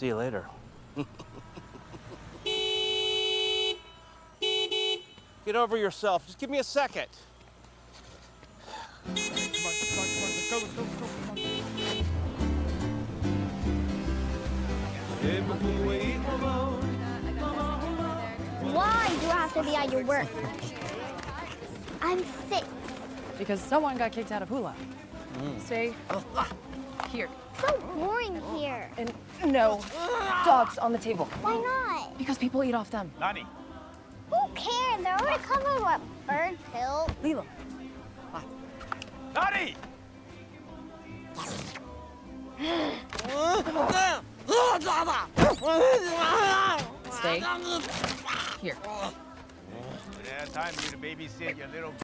See you later. Get over yourself. Just give me a second. Come on, let's go, come on. Why do I have to be at your work? I'm 6. Because someone got kicked out of hula. Stay here. So boring here. And no dogs on the table. Why not? Because people eat off them. Nani. Who cares? They're already covered with bird pill. Lilo. Nani! Stay here. Yeah, time for you to babysit your little